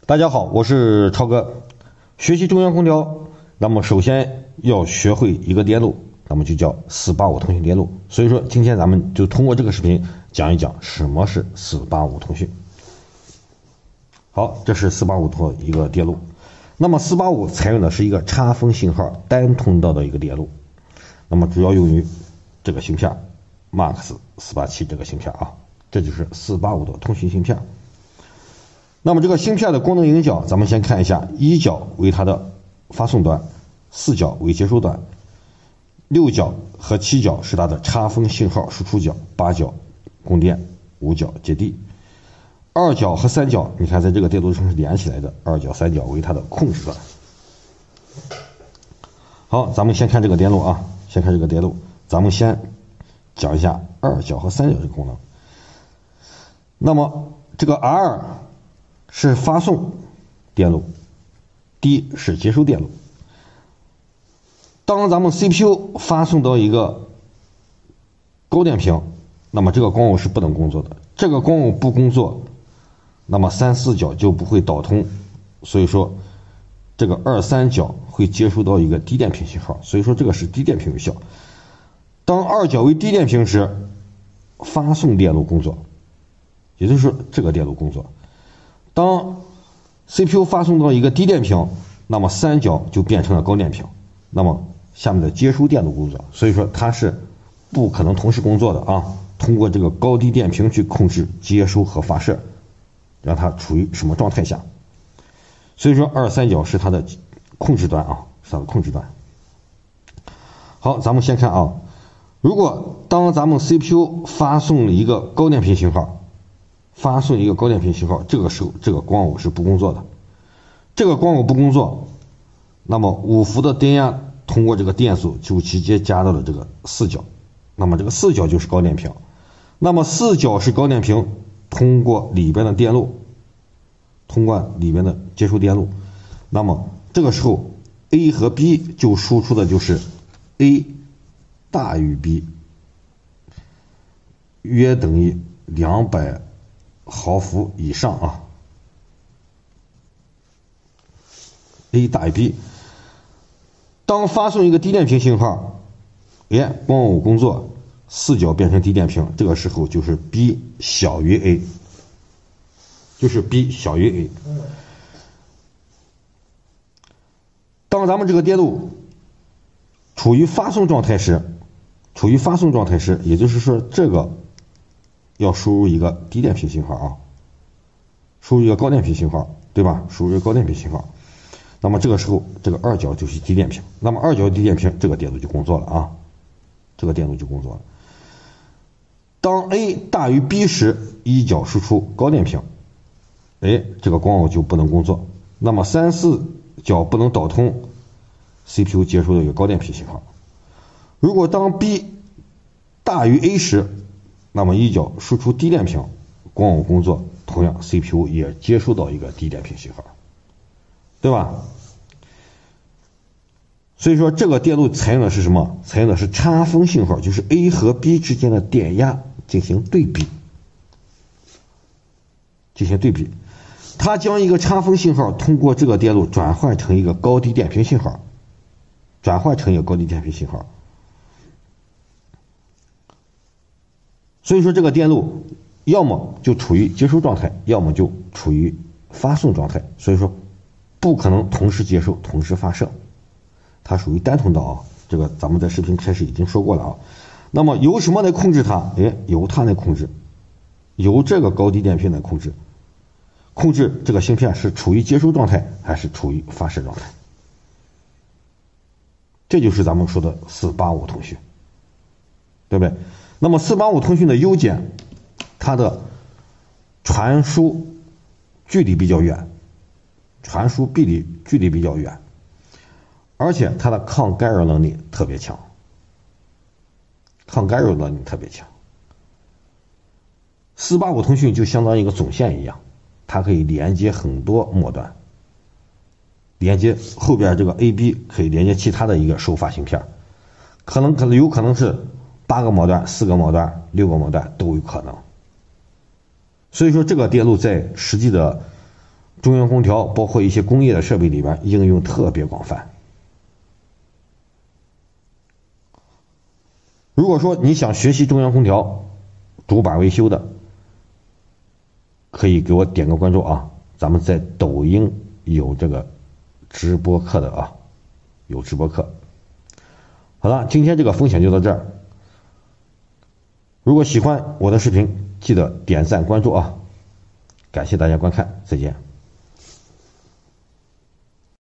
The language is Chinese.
大家好，我是超哥。学习中央空调，那么首先要学会一个电路，那么就叫485通讯电路。所以说，今天咱们就通过这个视频讲一讲什么是485通讯。好，这是485的一个电路。那么485采用的是一个插封信号单通道的一个电路，那么主要用于这个芯片 MAX 487这个芯片啊，这就是485的通讯芯片。那么这个芯片的功能引脚，咱们先看一下，1角为它的发送端，4角为接收端，6角和7角是它的插封信号输出角，8角供电，5角接地。2角和3角，你看在这个电路上是连起来的，2角、3角为它的控制端。好，咱们先看这个电路啊，先看这个电路，咱们先讲一下2角和3角这个功能。那么这个 R 是发送电路 ，D 是接收电路。当咱们 CPU 发送到一个高电平，那么这个光耦是不能工作的。这个光耦不工作，那么3、4角就不会导通，所以说这个2、3角会接收到一个低电平信号，所以说这个是低电平有效。当2角为低电平时，发送电路工作，也就是说这个电路工作。当 CPU 发送到一个低电平，那么3角就变成了高电平，那么下面的接收电路工作，所以说它是不可能同时工作的啊。通过这个高低电平去控制接收和发射，让它处于什么状态下。所以说2、3角是它的控制端啊，是它的控制端。好，咱们先看啊，如果当咱们 CPU 发送了一个高电平信号，这个时候这个光耦是不工作的。这个光耦不工作，那么5伏的电压通过这个电阻就直接加到了这个4角，那么这个4角就是高电平。那么4角是高电平，通过里边的电路，通过里边的接收电路，那么这个时候 A 和 B 就输出的就是 A 大于 B， 约等于200毫伏以上啊 ，A 大于 B。当发送一个低电平信号，光耦工作，4角变成低电平，这个时候就是 B 小于 A， 就是 B 小于 A。当咱们这个电路处于发送状态时，也就是说这个要输入一个低电平信号啊，输入一个高电平信号，对吧？输入一个高电平信号，那么这个时候这个2角就是低电平，那么2角低电平，这个电路就工作了啊，这个电路就工作了。当 A 大于 B 时，1角输出高电平，这个光耦就不能工作，那么3、4角不能导通 ，CPU 接收了一个高电平信号。如果当 B 大于 A 时，那么1角输出低电平，光耦工作，同样 CPU 也接收到一个低电平信号，对吧？所以说这个电路采用的是什么？采用的是插封信号，就是 A 和 B 之间的电压进行对比，它将一个插封信号通过这个电路转换成一个高低电平信号，所以说这个电路要么就处于接收状态，要么就处于发送状态，所以说不可能同时接收同时发射，它属于单通道啊，这个咱们在视频开始已经说过了啊。那么由什么来控制它？由它来控制，由这个高低电平来控制这个芯片是处于接收状态还是处于发射状态，这就是咱们说的485通讯，对不对？那么485通讯的优点，它的传输距离比较远，而且它的抗干扰能力特别强。485通讯就相当于一个总线一样，它可以连接很多末端，连接后边这个 AB 可以连接其他的一个收发芯片，有可能是8个末端、4个末端、6个末端都有可能。所以说这个电路在实际的中央空调包括一些工业的设备里边应用特别广泛。如果说你想学习中央空调主板维修的，可以给我点个关注啊，咱们在抖音有这个直播课的啊，有直播课。好了，今天这个分享就到这儿。如果喜欢我的视频，记得点赞关注啊，感谢大家观看，再见。